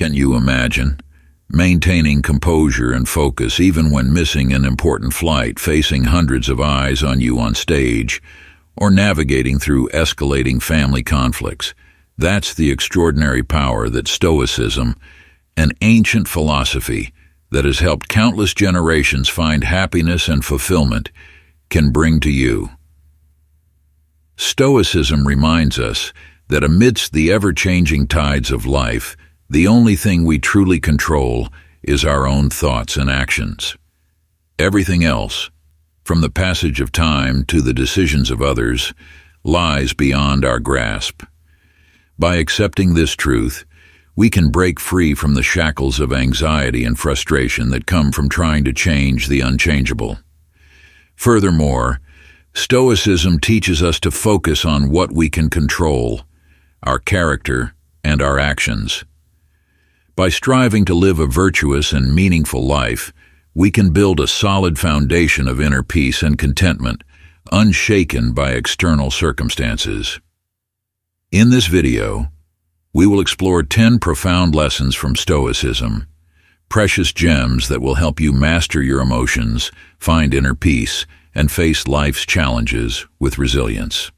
Can you imagine maintaining composure and focus even when missing an important flight, facing hundreds of eyes on you on stage, or navigating through escalating family conflicts? That's the extraordinary power that Stoicism, an ancient philosophy that has helped countless generations find happiness and fulfillment, can bring to you. Stoicism reminds us that amidst the ever-changing tides of life, the only thing we truly control is our own thoughts and actions. Everything else, from the passage of time to the decisions of others, lies beyond our grasp. By accepting this truth, we can break free from the shackles of anxiety and frustration that come from trying to change the unchangeable. Furthermore, Stoicism teaches us to focus on what we can control, our character and our actions. By striving to live a virtuous and meaningful life, we can build a solid foundation of inner peace and contentment, unshaken by external circumstances. In this video, we will explore 10 profound lessons from Stoicism, precious gems that will help you master your emotions, find inner peace, and face life's challenges with resilience.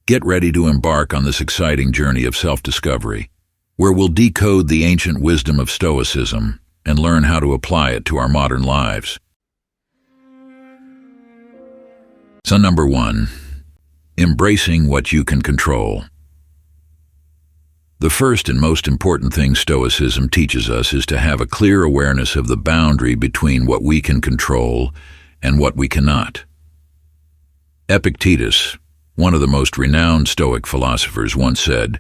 Get ready to embark on this exciting journey of self-discovery, where we'll decode the ancient wisdom of Stoicism and learn how to apply it to our modern lives. So number 1, embracing what you can control. The first and most important thing Stoicism teaches us is to have a clear awareness of the boundary between what we can control and what we cannot. Epictetus, one of the most renowned Stoic philosophers, once said,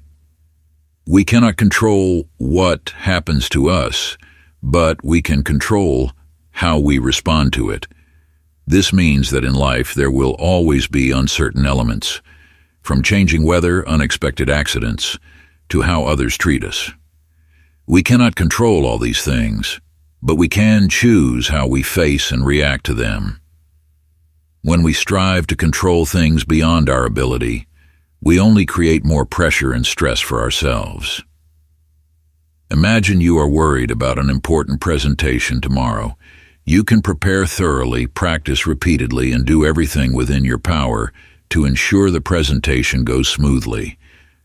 "We cannot control what happens to us, but we can control how we respond to it." This means that in life there will always be uncertain elements, from changing weather, unexpected accidents, to how others treat us. We cannot control all these things, but we can choose how we face and react to them. When we strive to control things beyond our ability, we only create more pressure and stress for ourselves. Imagine you are worried about an important presentation tomorrow. You can prepare thoroughly, practice repeatedly, and do everything within your power to ensure the presentation goes smoothly.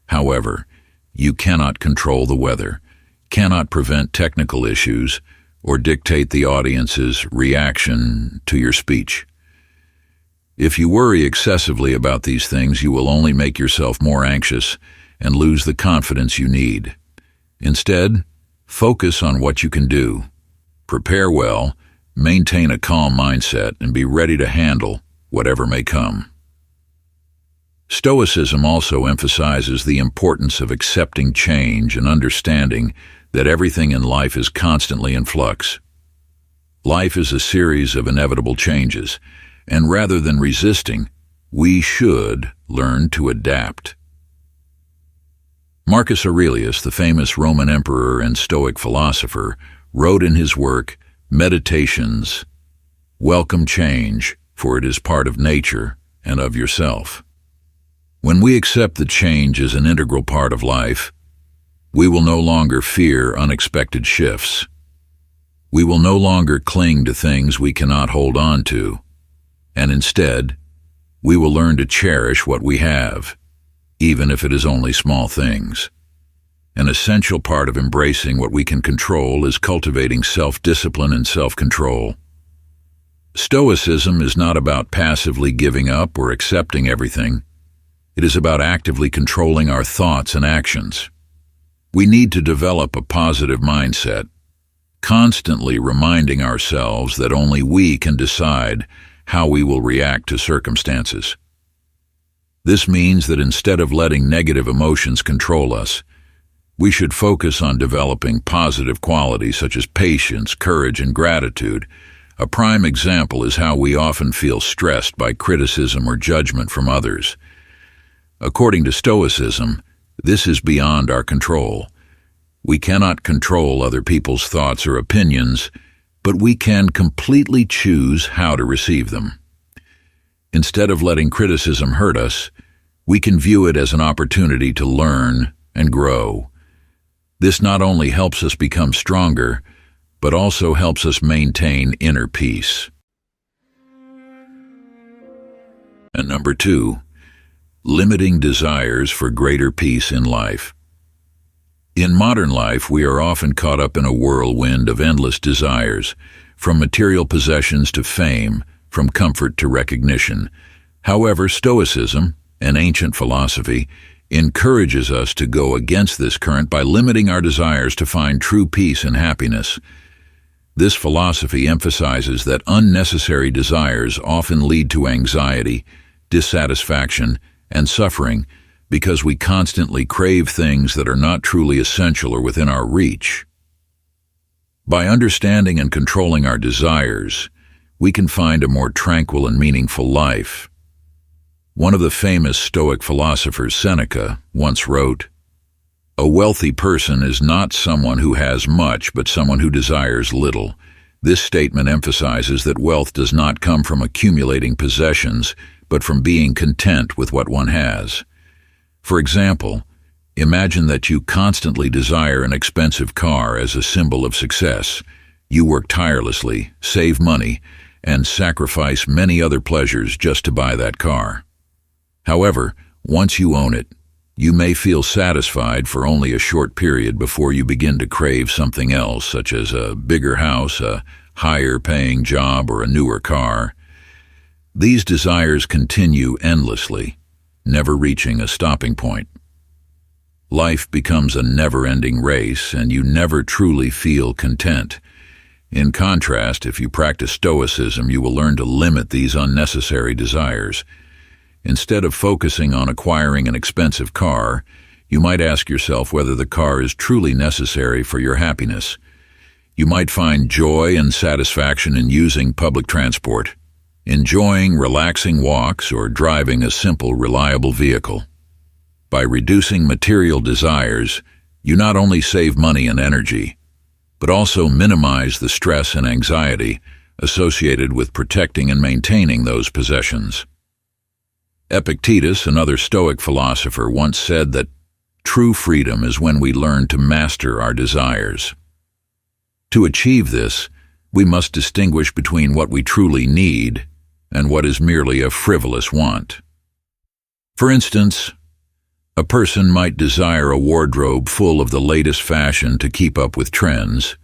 However, you cannot control the weather, cannot prevent technical issues, or dictate the audience's reaction to your speech. If you worry excessively about these things, you will only make yourself more anxious and lose the confidence you need. Instead, focus on what you can do. Prepare well, maintain a calm mindset, and be ready to handle whatever may come. Stoicism also emphasizes the importance of accepting change and understanding that everything in life is constantly in flux. Life is a series of inevitable changes, and rather than resisting, we should learn to adapt. Marcus Aurelius, the famous Roman emperor and Stoic philosopher, wrote in his work, Meditations, "Welcome change, for it is part of nature and of yourself." When we accept that change is an integral part of life, we will no longer fear unexpected shifts. We will no longer cling to things we cannot hold on to, and instead, we will learn to cherish what we have, even if it is only small things. An essential part of embracing what we can control is cultivating self-discipline and self-control. Stoicism is not about passively giving up or accepting everything. It is about actively controlling our thoughts and actions. We need to develop a positive mindset, constantly reminding ourselves that only we can decide how we will react to circumstances. This means that instead of letting negative emotions control us, we should focus on developing positive qualities such as patience, courage, and gratitude. A prime example is how we often feel stressed by criticism or judgment from others. According to Stoicism, this is beyond our control. We cannot control other people's thoughts or opinions, but we can completely choose how to receive them. Instead of letting criticism hurt us, we can view it as an opportunity to learn and grow. This not only helps us become stronger, but also helps us maintain inner peace. And number 2, limiting desires for greater peace in life. In modern life, we are often caught up in a whirlwind of endless desires, from material possessions to fame, from comfort to recognition. However, Stoicism, an ancient philosophy, encourages us to go against this current by limiting our desires to find true peace and happiness. This philosophy emphasizes that unnecessary desires often lead to anxiety, dissatisfaction, and suffering because we constantly crave things that are not truly essential or within our reach. By understanding and controlling our desires, we can find a more tranquil and meaningful life. One of the famous Stoic philosophers, Seneca, once wrote, "A wealthy person is not someone who has much, but someone who desires little." This statement emphasizes that wealth does not come from accumulating possessions, but from being content with what one has. For example, imagine that you constantly desire an expensive car as a symbol of success. You work tirelessly, save money, and sacrifice many other pleasures just to buy that car. However, once you own it, you may feel satisfied for only a short period before you begin to crave something else, such as a bigger house, a higher-paying job, or a newer car. These desires continue endlessly, never reaching a stopping point. Life becomes a never-ending race, and you never truly feel content. In contrast, if you practice Stoicism, you will learn to limit these unnecessary desires. Instead of focusing on acquiring an expensive car, you might ask yourself whether the car is truly necessary for your happiness. You might find joy and satisfaction in using public transport, enjoying relaxing walks, or driving a simple, reliable vehicle. By reducing material desires, you not only save money and energy, but also minimize the stress and anxiety associated with protecting and maintaining those possessions. Epictetus, another Stoic philosopher, once said that true freedom is when we learn to master our desires. To achieve this, we must distinguish between what we truly need and what is merely a frivolous want. For instance, a person might desire a wardrobe full of the latest fashion to keep up with trends,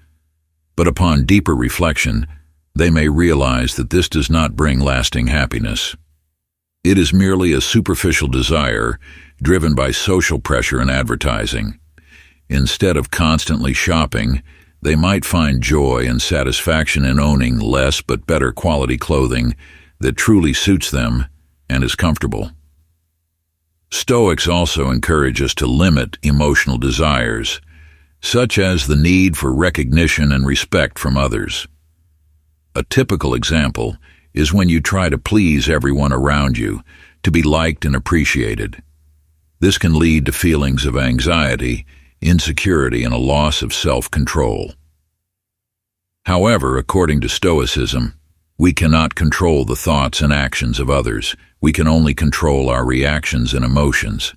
but upon deeper reflection, they may realize that this does not bring lasting happiness. It is merely a superficial desire driven by social pressure and advertising. Instead of constantly shopping, they might find joy and satisfaction in owning less but better quality clothing that truly suits them and is comfortable. Stoics also encourage us to limit emotional desires, such as the need for recognition and respect from others. A typical example is when you try to please everyone around you, to be liked and appreciated. This can lead to feelings of anxiety, insecurity, and a loss of self-control. However, according to Stoicism, we cannot control the thoughts and actions of others. We can only control our reactions and emotions.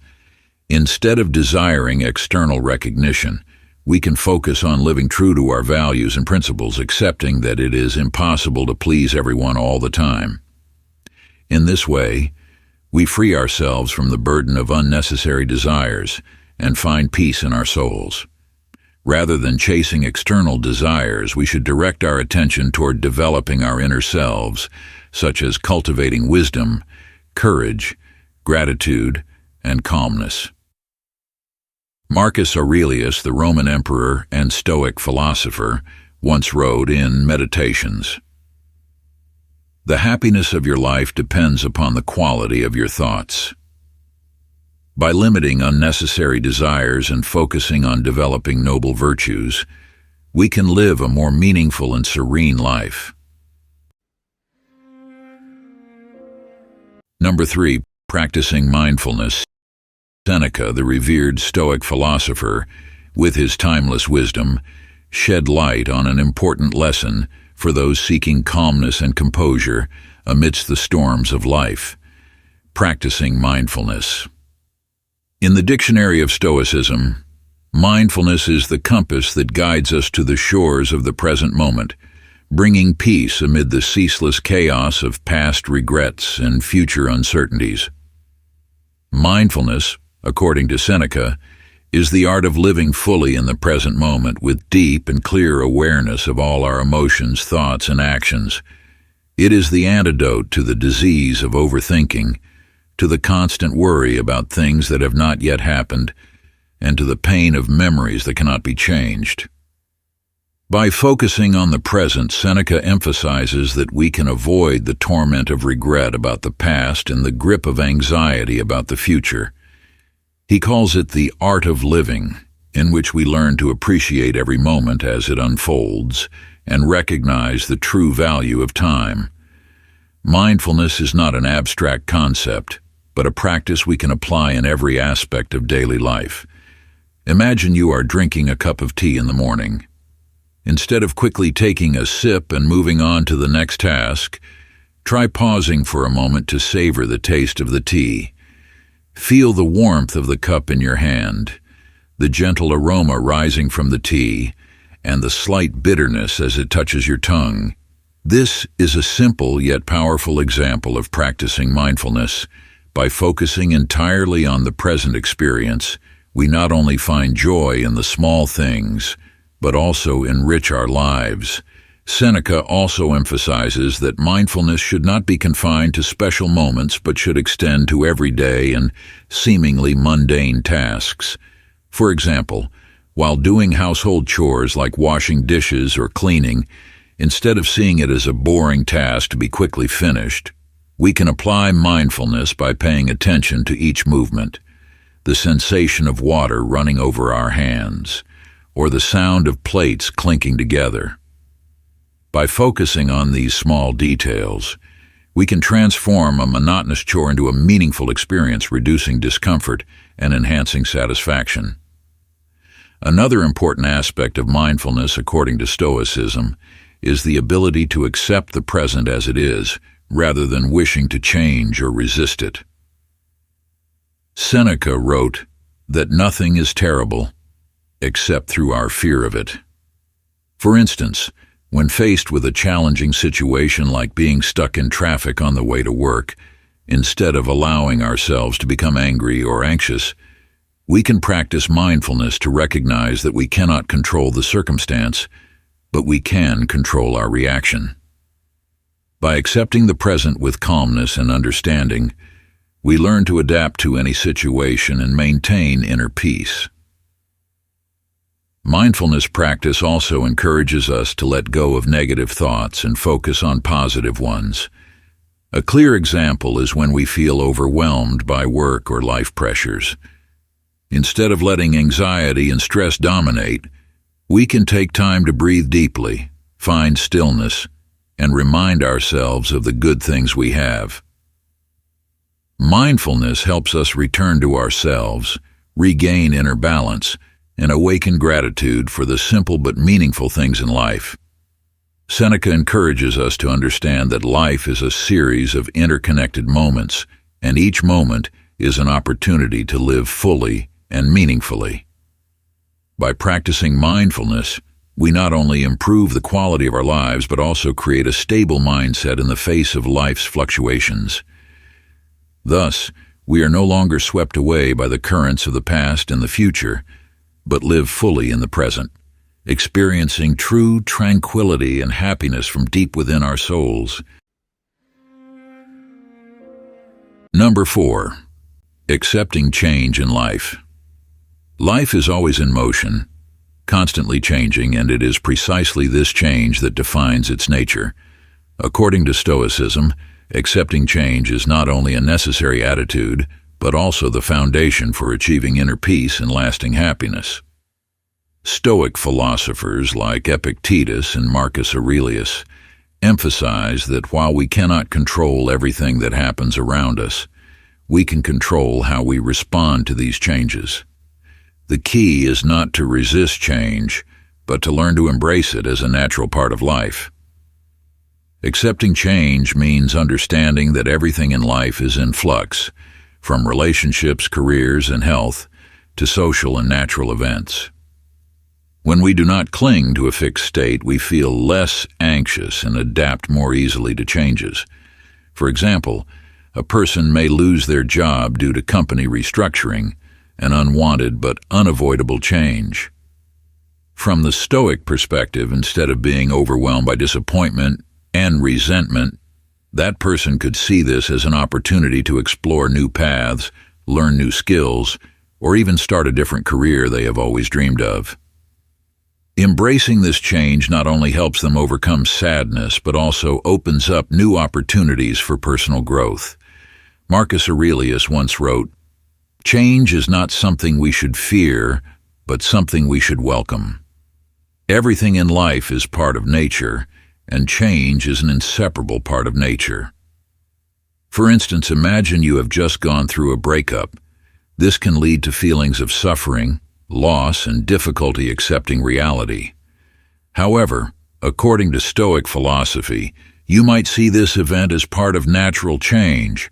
Instead of desiring external recognition, we can focus on living true to our values and principles, accepting that it is impossible to please everyone all the time. In this way, we free ourselves from the burden of unnecessary desires and find peace in our souls. Rather than chasing external desires, we should direct our attention toward developing our inner selves, such as cultivating wisdom, courage, gratitude, and calmness. Marcus Aurelius, the Roman emperor and Stoic philosopher, once wrote in Meditations, "The happiness of your life depends upon the quality of your thoughts." By limiting unnecessary desires and focusing on developing noble virtues, we can live a more meaningful and serene life. Number 3, practicing mindfulness. Seneca, the revered Stoic philosopher, with his timeless wisdom, shed light on an important lesson for those seeking calmness and composure amidst the storms of life: practicing mindfulness. In the Dictionary of Stoicism, Mindfulness is the compass that guides us to the shores of the present moment, bringing peace amid the ceaseless chaos of past regrets and future uncertainties. Mindfulness, according to Seneca, is the art of living fully in the present moment with deep and clear awareness of all our emotions, thoughts, and actions. It is the antidote to the disease of overthinking, to the constant worry about things that have not yet happened, and to the pain of memories that cannot be changed. By focusing on the present, Seneca emphasizes that we can avoid the torment of regret about the past and the grip of anxiety about the future. He calls it the art of living, in which we learn to appreciate every moment as it unfolds and recognize the true value of time. Mindfulness is not an abstract concept, but a practice we can apply in every aspect of daily life. Imagine you are drinking a cup of tea in the morning. Instead of quickly taking a sip and moving on to the next task, try pausing for a moment to savor the taste of the tea. Feel the warmth of the cup in your hand, the gentle aroma rising from the tea, and the slight bitterness as it touches your tongue. This is a simple yet powerful example of practicing mindfulness. By focusing entirely on the present experience, we not only find joy in the small things, but also enrich our lives. Seneca also emphasizes that mindfulness should not be confined to special moments, but should extend to everyday and seemingly mundane tasks. For example, while doing household chores like washing dishes or cleaning, instead of seeing it as a boring task to be quickly finished, we can apply mindfulness by paying attention to each movement, the sensation of water running over our hands, or the sound of plates clinking together. By focusing on these small details, we can transform a monotonous chore into a meaningful experience, reducing discomfort and enhancing satisfaction. Another important aspect of mindfulness, according to Stoicism, is the ability to accept the present as it is, rather than wishing to change or resist it. Seneca wrote that nothing is terrible except through our fear of it. For instance, when faced with a challenging situation like being stuck in traffic on the way to work, instead of allowing ourselves to become angry or anxious, we can practice mindfulness to recognize that we cannot control the circumstance, but we can control our reaction. By accepting the present with calmness and understanding, we learn to adapt to any situation and maintain inner peace. Mindfulness practice also encourages us to let go of negative thoughts and focus on positive ones. A clear example is when we feel overwhelmed by work or life pressures. Instead of letting anxiety and stress dominate, we can take time to breathe deeply, find stillness, and remind ourselves of the good things we have. Mindfulness helps us return to ourselves, regain inner balance, and awaken gratitude for the simple but meaningful things in life. Seneca encourages us to understand that life is a series of interconnected moments, and each moment is an opportunity to live fully and meaningfully. By practicing mindfulness, we not only improve the quality of our lives, but also create a stable mindset in the face of life's fluctuations. Thus, we are no longer swept away by the currents of the past and the future, but live fully in the present, experiencing true tranquility and happiness from deep within our souls. Number 4. Accepting change in life. Life is always in motion, constantly changing, and it is precisely this change that defines its nature. According to Stoicism, accepting change is not only a necessary attitude, but also the foundation for achieving inner peace and lasting happiness. Stoic philosophers like Epictetus and Marcus Aurelius emphasize that while we cannot control everything that happens around us, we can control how we respond to these changes. The key is not to resist change, but to learn to embrace it as a natural part of life. Accepting change means understanding that everything in life is in flux, from relationships, careers, and health, to social and natural events. When we do not cling to a fixed state, we feel less anxious and adapt more easily to changes. For example, a person may lose their job due to company restructuring, an unwanted but unavoidable change. From the Stoic perspective, instead of being overwhelmed by disappointment and resentment, that person could see this as an opportunity to explore new paths, learn new skills, or even start a different career they have always dreamed of. Embracing this change not only helps them overcome sadness, but also opens up new opportunities for personal growth. Marcus Aurelius once wrote, "Change is not something we should fear, but something we should welcome." Everything in life is part of nature, and change is an inseparable part of nature. For instance, imagine you have just gone through a breakup. This can lead to feelings of suffering, loss, and difficulty accepting reality. However, according to Stoic philosophy, you might see this event as part of natural change.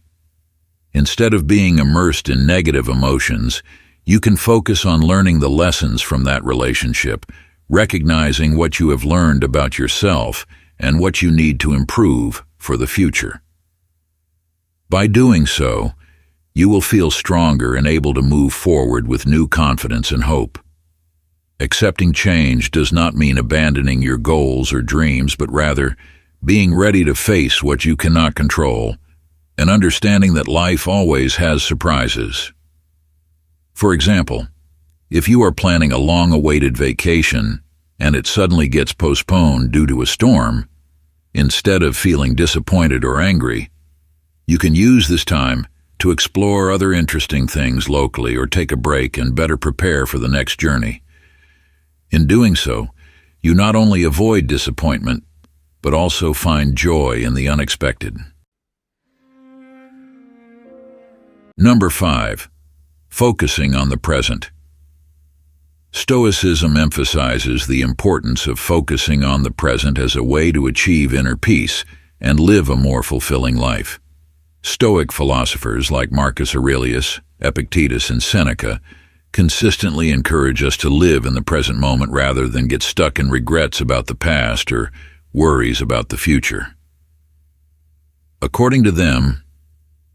Instead of being immersed in negative emotions, you can focus on learning the lessons from that relationship, recognizing what you have learned about yourself and what you need to improve for the future. By doing so, you will feel stronger and able to move forward with new confidence and hope. Accepting change does not mean abandoning your goals or dreams, but rather being ready to face what you cannot control and understanding that life always has surprises. For example, if you are planning a long-awaited vacation and it suddenly gets postponed due to a storm, instead of feeling disappointed or angry, you can use this time to explore other interesting things locally or take a break and better prepare for the next journey. In doing so, you not only avoid disappointment, but also find joy in the unexpected. Number 5. Focusing on the present. Stoicism emphasizes the importance of focusing on the present as a way to achieve inner peace and live a more fulfilling life. Stoic philosophers like Marcus Aurelius, Epictetus, and Seneca consistently encourage us to live in the present moment rather than get stuck in regrets about the past or worries about the future. According to them,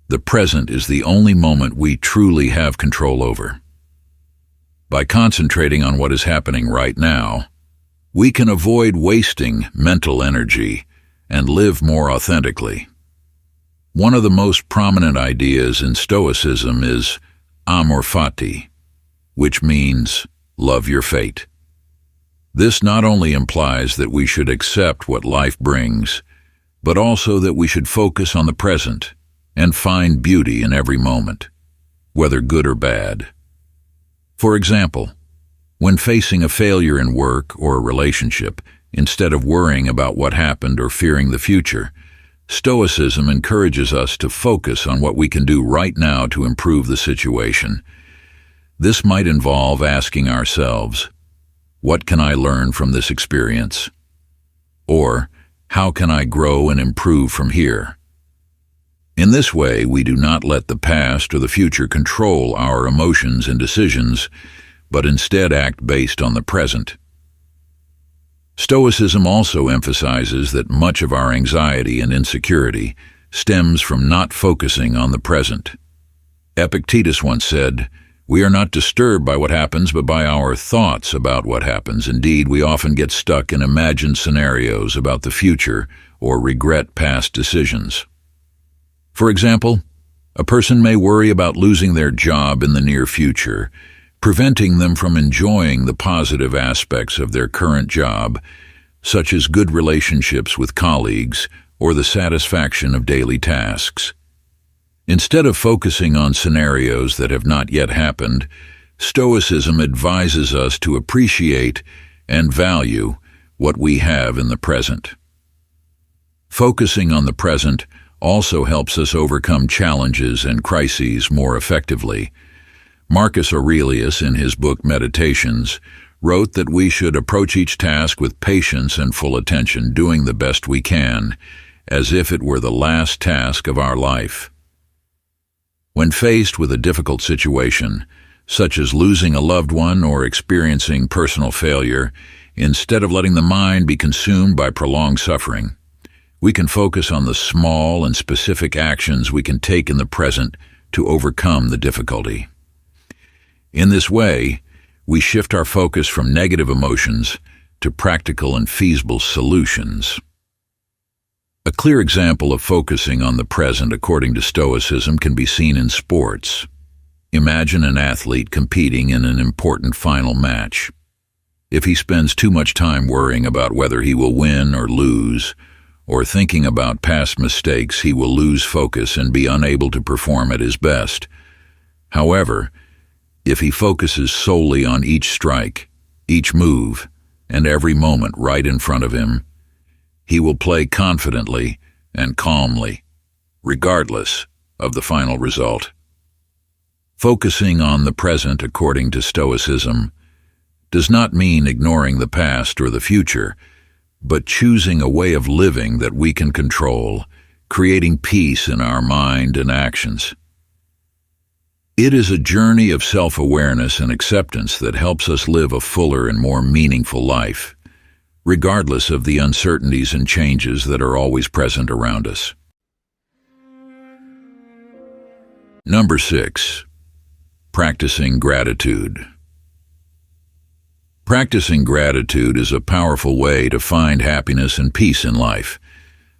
the present is the only moment we truly have control over. By concentrating on what is happening right now, we can avoid wasting mental energy and live more authentically. One of the most prominent ideas in Stoicism is amor fati, which means love your fate. This not only implies that we should accept what life brings, but also that we should focus on the present and find beauty in every moment, whether good or bad. For example, when facing a failure in work or a relationship, instead of worrying about what happened or fearing the future, Stoicism encourages us to focus on what we can do right now to improve the situation. This might involve asking ourselves, what can I learn from this experience? Or, how can I grow and improve from here? In this way, we do not let the past or the future control our emotions and decisions, but instead act based on the present. Stoicism also emphasizes that much of our anxiety and insecurity stems from not focusing on the present. Epictetus once said, "We are not disturbed by what happens, but by our thoughts about what happens. Indeed, we often get stuck in imagined scenarios about the future or regret past decisions." For example, a person may worry about losing their job in the near future, preventing them from enjoying the positive aspects of their current job, such as good relationships with colleagues or the satisfaction of daily tasks. Instead of focusing on scenarios that have not yet happened, Stoicism advises us to appreciate and value what we have in the present. Focusing on the present also helps us overcome challenges and crises more effectively. Marcus Aurelius, in his book Meditations, wrote that we should approach each task with patience and full attention, doing the best we can, as if it were the last task of our life. When faced with a difficult situation, such as losing a loved one or experiencing personal failure, instead of letting the mind be consumed by prolonged suffering. We can focus on the small and specific actions we can take in the present to overcome the difficulty. In this way, we shift our focus from negative emotions to practical and feasible solutions. A clear example of focusing on the present according to Stoicism can be seen in sports. Imagine an athlete competing in an important final match. If he spends too much time worrying about whether he will win or lose, or thinking about past mistakes, he will lose focus and be unable to perform at his best. However, if he focuses solely on each strike, each move, and every moment right in front of him, he will play confidently and calmly, regardless of the final result. Focusing on the present according to Stoicism does not mean ignoring the past or the future, but choosing a way of living that we can control, creating peace in our mind and actions. It is a journey of self-awareness and acceptance that helps us live a fuller and more meaningful life, regardless of the uncertainties and changes that are always present around us. Number 6. Practicing gratitude. Practicing gratitude is a powerful way to find happiness and peace in life.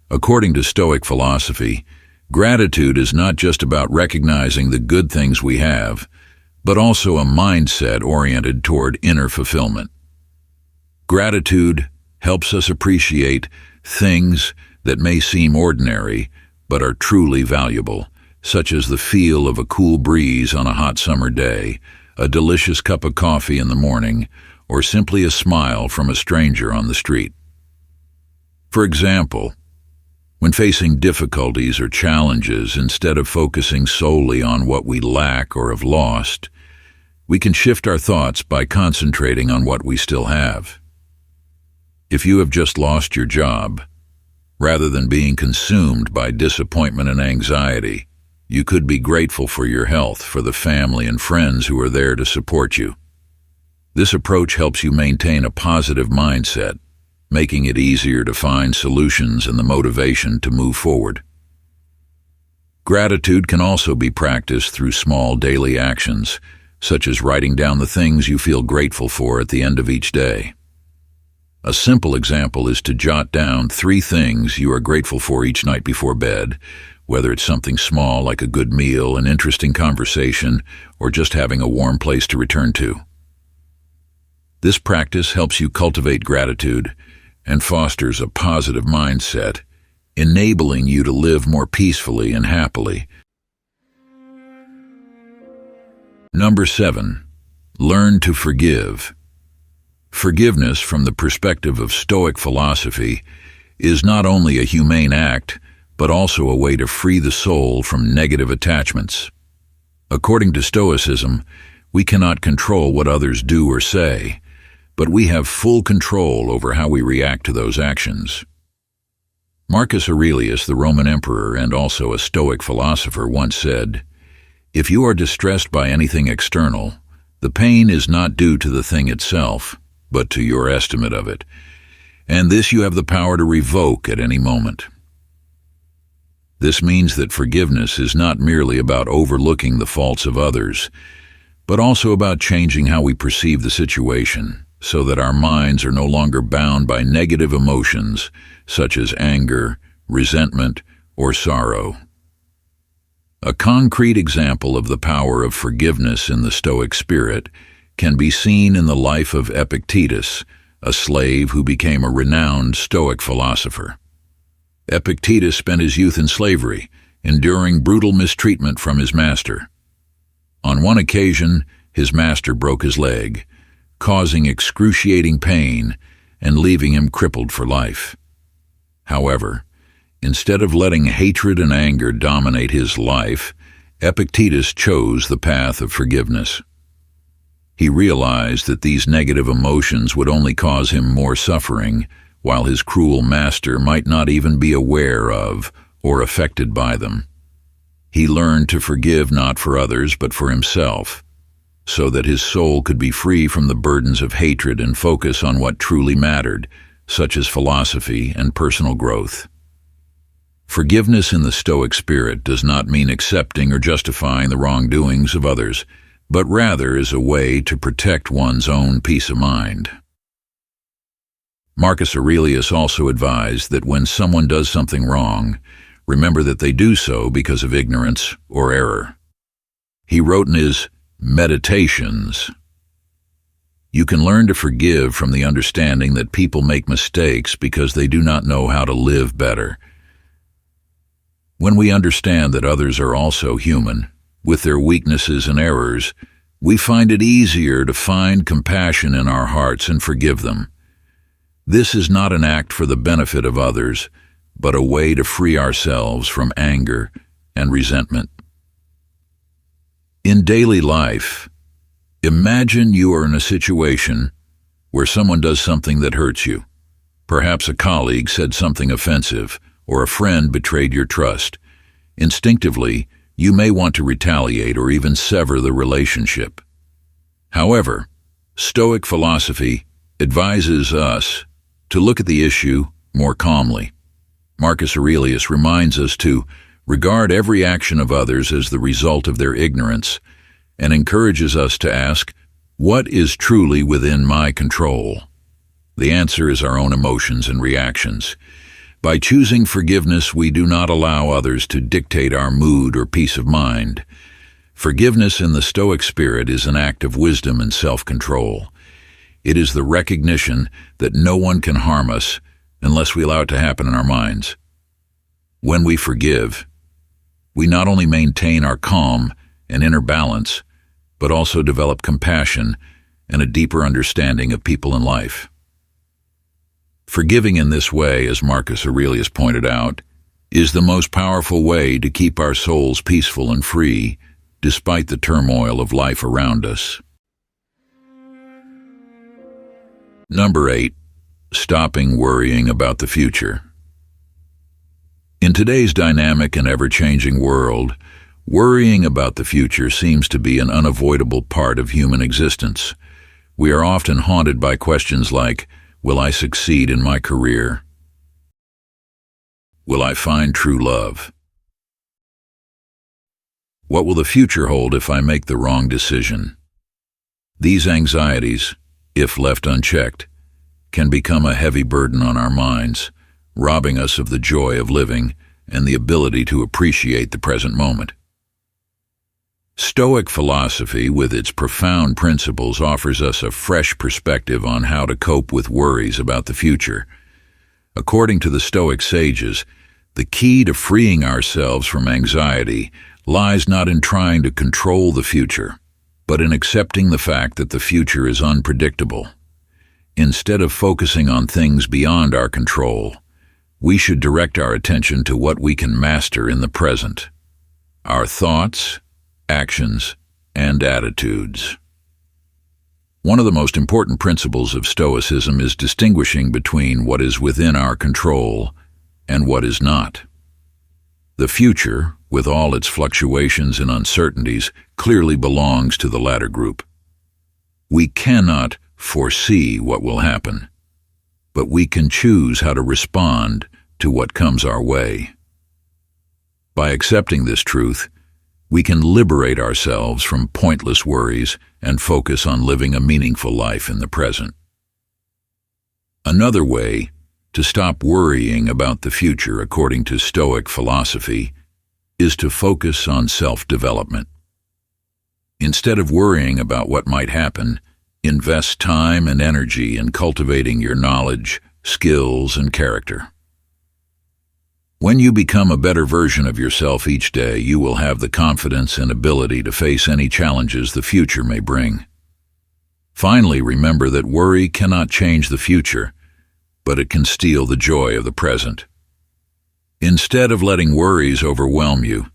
According to Stoic philosophy, gratitude is not just about recognizing the good things we have, but also a mindset oriented toward inner fulfillment. Gratitude helps us appreciate things that may seem ordinary but are truly valuable, such as the feel of a cool breeze on a hot summer day, a delicious cup of coffee in the morning, or simply a smile from a stranger on the street. For example, when facing difficulties or challenges, instead of focusing solely on what we lack or have lost, we can shift our thoughts by concentrating on what we still have. If you have just lost your job, rather than being consumed by disappointment and anxiety, you could be grateful for your health, for the family and friends who are there to support you. This approach helps you maintain a positive mindset, making it easier to find solutions and the motivation to move forward. Gratitude can also be practiced through small daily actions, such as writing down the things you feel grateful for at the end of each day. A simple example is to jot down 3 things you are grateful for each night before bed, whether it's something small like a good meal, an interesting conversation, or just having a warm place to return to. This practice helps you cultivate gratitude and fosters a positive mindset, enabling you to live more peacefully and happily. Number 7. Learn to forgive. Forgiveness, from the perspective of Stoic philosophy, is not only a humane act, but also a way to free the soul from negative attachments. According to Stoicism, we cannot control what others do or say, but we have full control over how we react to those actions. Marcus Aurelius, the Roman emperor and also a Stoic philosopher, once said, "If you are distressed by anything external, the pain is not due to the thing itself, but to your estimate of it, and this you have the power to revoke at any moment." This means that forgiveness is not merely about overlooking the faults of others, but also about changing how we perceive the situation, so that our minds are no longer bound by negative emotions such as anger, resentment, or sorrow. A concrete example of the power of forgiveness in the Stoic spirit can be seen in the life of Epictetus, a slave who became a renowned Stoic philosopher. Epictetus spent his youth in slavery, enduring brutal mistreatment from his master. On one occasion, his master broke his leg, causing excruciating pain and leaving him crippled for life. However, instead of letting hatred and anger dominate his life, Epictetus chose the path of forgiveness. He realized that these negative emotions would only cause him more suffering, while his cruel master might not even be aware of or affected by them. He learned to forgive not for others but for himself, so that his soul could be free from the burdens of hatred and focus on what truly mattered, such as philosophy and personal growth. Forgiveness in the Stoic spirit does not mean accepting or justifying the wrongdoings of others, but rather is a way to protect one's own peace of mind. Marcus Aurelius also advised that when someone does something wrong, remember that they do so because of ignorance or error. He wrote in his Meditations, "You can learn to forgive from the understanding that people make mistakes because they do not know how to live better." When we understand that others are also human, with their weaknesses and errors, we find it easier to find compassion in our hearts and forgive them. This is not an act for the benefit of others, but a way to free ourselves from anger and resentment. In daily life, imagine you are in a situation where someone does something that hurts you. Perhaps a colleague said something offensive, or a friend betrayed your trust. Instinctively, you may want to retaliate or even sever the relationship. However, Stoic philosophy advises us to look at the issue more calmly. Marcus Aurelius reminds us to regard every action of others as the result of their ignorance and encourages us to ask, what is truly within my control? The answer is our own emotions and reactions. By choosing forgiveness, we do not allow others to dictate our mood or peace of mind. Forgiveness in the Stoic spirit is an act of wisdom and self-control. It is the recognition that no one can harm us unless we allow it to happen in our minds. When we forgive, we not only maintain our calm and inner balance, but also develop compassion and a deeper understanding of people in life. Forgiving in this way, as Marcus Aurelius pointed out, is the most powerful way to keep our souls peaceful and free, despite the turmoil of life around us. Number 8, stopping worrying about the future. In today's dynamic and ever-changing world, worrying about the future seems to be an unavoidable part of human existence. We are often haunted by questions like, will I succeed in my career? Will I find true love? What will the future hold if I make the wrong decision? These anxieties, if left unchecked, can become a heavy burden on our minds, robbing us of the joy of living and the ability to appreciate the present moment. Stoic philosophy, with its profound principles, offers us a fresh perspective on how to cope with worries about the future. According to the Stoic sages, the key to freeing ourselves from anxiety lies not in trying to control the future, but in accepting the fact that the future is unpredictable. Instead of focusing on things beyond our control, we should direct our attention to what we can master in the present: our thoughts, actions, and attitudes. One of the most important principles of Stoicism is distinguishing between what is within our control and what is not. The future, with all its fluctuations and uncertainties, clearly belongs to the latter group. We cannot foresee what will happen, but we can choose how to respond to what comes our way. By accepting this truth, we can liberate ourselves from pointless worries and focus on living a meaningful life in the present. Another way to stop worrying about the future, according to Stoic philosophy, is to focus on self-development. Instead of worrying about what might happen, invest time and energy in cultivating your knowledge, skills, and character. When you become a better version of yourself each day, you will have the confidence and ability to face any challenges the future may bring. Finally, remember that worry cannot change the future, but it can steal the joy of the present. Instead of letting worries overwhelm you,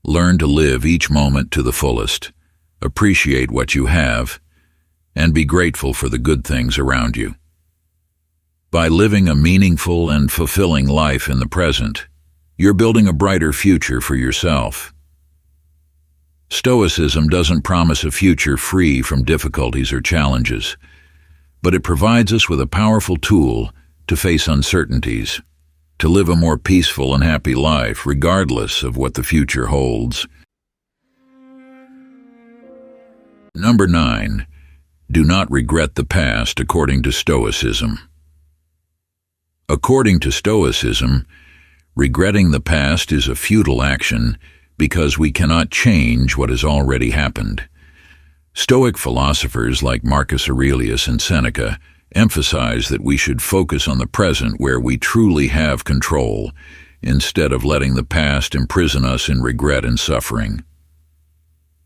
learn to live each moment to the fullest, appreciate what you have, and be grateful for the good things around you. By living a meaningful and fulfilling life in the present, you're building a brighter future for yourself. Stoicism doesn't promise a future free from difficulties or challenges, but it provides us with a powerful tool to face uncertainties, to live a more peaceful and happy life regardless of what the future holds. Number 9. Do not regret the past according to Stoicism. According to Stoicism, regretting the past is a futile action because we cannot change what has already happened. Stoic philosophers like Marcus Aurelius and Seneca emphasize that we should focus on the present where we truly have control, instead of letting the past imprison us in regret and suffering.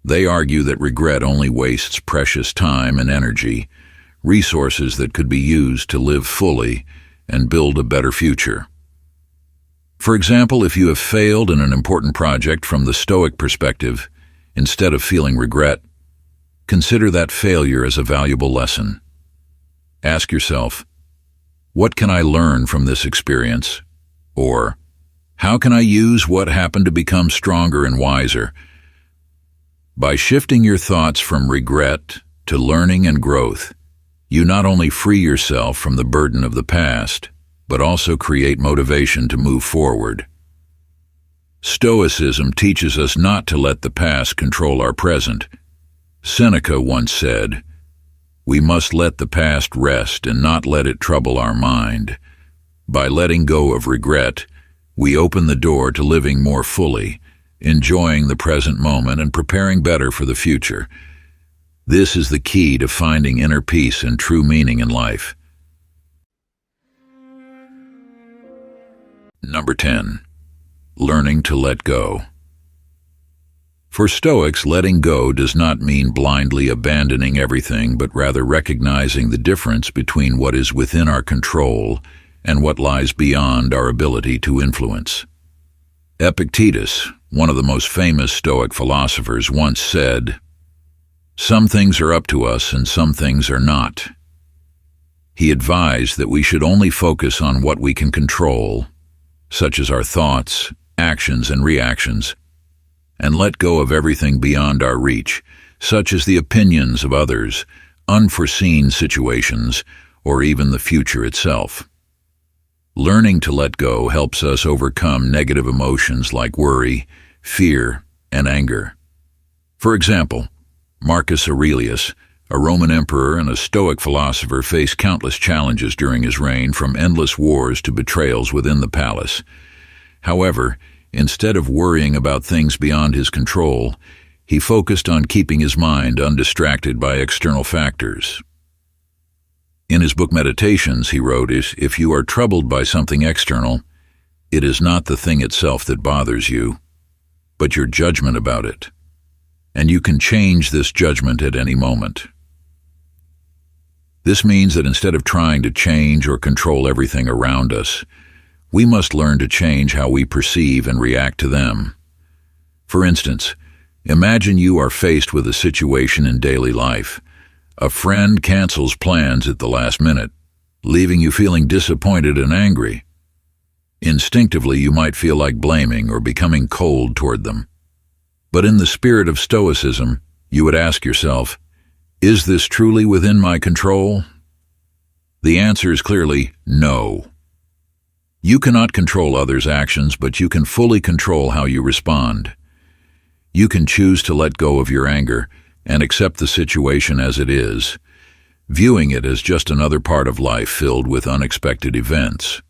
They argue that regret only wastes precious time and energy, resources that could be used to live fully and build a better future. For example, if you have failed in an important project from the Stoic perspective, instead of feeling regret, consider that failure as a valuable lesson. Ask yourself, what can I learn from this experience? Or, how can I use what happened to become stronger and wiser? By shifting your thoughts from regret to learning and growth, you not only free yourself from the burden of the past, but also create motivation to move forward. Stoicism teaches us not to let the past control our present. Seneca once said, "We must let the past rest and not let it trouble our mind." By letting go of regret, we open the door to living more fully, enjoying the present moment and preparing better for the future. This is the key to finding inner peace and true meaning in life. Number 10. Learning to let go. For Stoics, letting go does not mean blindly abandoning everything, but rather recognizing the difference between what is within our control and what lies beyond our ability to influence. Epictetus, one of the most famous Stoic philosophers, once said, "Some things are up to us and some things are not." He advised that we should only focus on what we can control, such as our thoughts, actions, and reactions, and let go of everything beyond our reach, such as the opinions of others, unforeseen situations, or even the future itself. Learning to let go helps us overcome negative emotions like worry, fear, and anger. For example, Marcus Aurelius, a Roman emperor and a Stoic philosopher, faced countless challenges during his reign, from endless wars to betrayals within the palace. However, instead of worrying about things beyond his control, he focused on keeping his mind undistracted by external factors. In his book Meditations, he wrote, "If you are troubled by something external, it is not the thing itself that bothers you, but your judgment about it. And you can change this judgment at any moment." This means that instead of trying to change or control everything around us, we must learn to change how we perceive and react to them. For instance, imagine you are faced with a situation in daily life. A friend cancels plans at the last minute, leaving you feeling disappointed and angry. Instinctively, you might feel like blaming or becoming cold toward them. But in the spirit of Stoicism, you would ask yourself, is this truly within my control? The answer is clearly no. You cannot control others' actions, but you can fully control how you respond. You can choose to let go of your anger and accept the situation as it is, viewing it as just another part of life filled with unexpected events.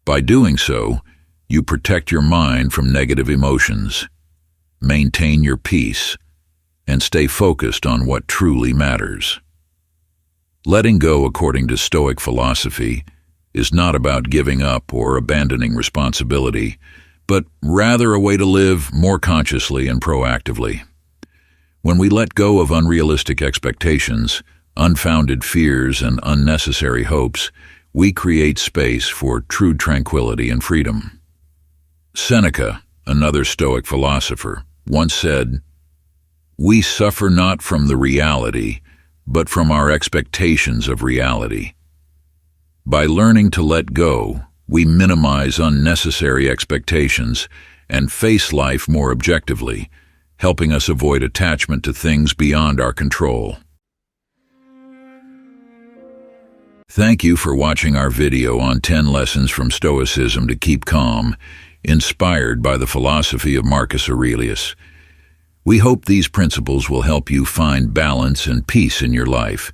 By doing so, you protect your mind from negative emotions, maintain your peace, and stay focused on what truly matters. Letting go, according to Stoic philosophy, is not about giving up or abandoning responsibility, but rather a way to live more consciously and proactively. When we let go of unrealistic expectations, unfounded fears, and unnecessary hopes, we create space for true tranquility and freedom. Seneca, another Stoic philosopher, once said, "We suffer not from the reality, but from our expectations of reality." By learning to let go, we minimize unnecessary expectations and face life more objectively, helping us avoid attachment to things beyond our control. Thank you for watching our video on 10 lessons from Stoicism to keep calm, inspired by the philosophy of Marcus Aurelius. We hope these principles will help you find balance and peace in your life,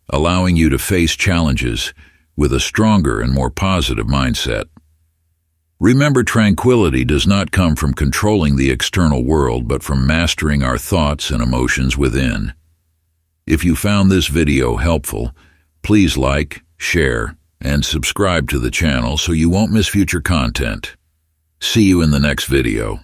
allowing you to face challenges with a stronger and more positive mindset. Remember, tranquility does not come from controlling the external world, but from mastering our thoughts and emotions within. If you found this video helpful, please like, share, and subscribe to the channel so you won't miss future content. See you in the next video.